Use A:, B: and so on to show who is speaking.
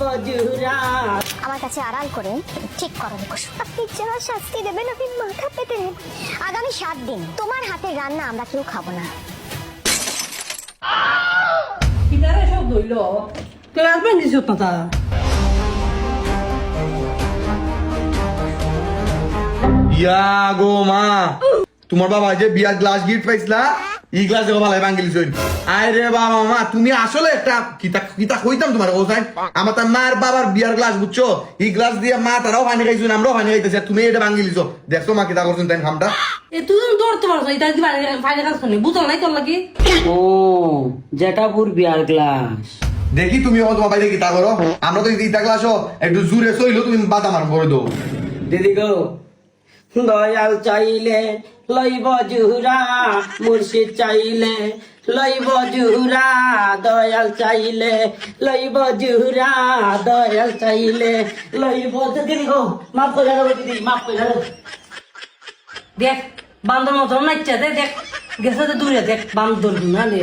A: লইব জুরা।
B: আমার কাছে আড়াল করে ঠিক করো মুখোশ। আপনি যা শাস্তি দেবেন আমি মাথা পেতে নেব। আগামী 7 দিন তোমার হাতের রান্না আমরা কেউ খাবো না।
C: কিনারে সব ধইল কেউ আসবেন দিছ কথা
D: ইয়া গো মা, তোমার বাবা যে বিয়ার গ্লাস গিফট পাইছিলা এই গ্লাস দেখো ভালো ভাঙ্গিলিস। আয় রে বাবা মা, তুমি আসলে একটা কিতা কিতা কইতাম তোমার ওসাই। আমার তার মার বাবার বিয়ার গ্লাস বুঝছো, এই গ্লাস দিয়ে মা তারাও পানি খাইছো, আমরাও পানি খাইতেছি, তুমি এটা ভাঙ্গিলিস। দেখছো মা কিতা করছেন তাই খামটা।
C: এ তুই ধরতে পারছো এটা দিবা ফাইলে কাজ করনি বুঝল নাই তোর লাগি।
A: ও জেঠাপুর বিয়ার গ্লাস।
D: দেখি তুমি তোমার বাইরে কিতা করো, আমরা তো ইতা গ্লাসও একটু জুড়ে সইলো তুমি বাদ আমার করে দো।
A: দিদি গো, দয়াল চাইলে লইব জুরা, মুর্শিদ চাইলে লইব জুরা, দয়াল চাইলে লইব জুরা, দয়াল চাইলে লইব। দিদি গো মাফ করে দেবো, দিদি মাফ করে দেবো।
C: দেখ বান্দর মতন নাচছে দেখ গেছে দূরে দেখ বান্দর না রে।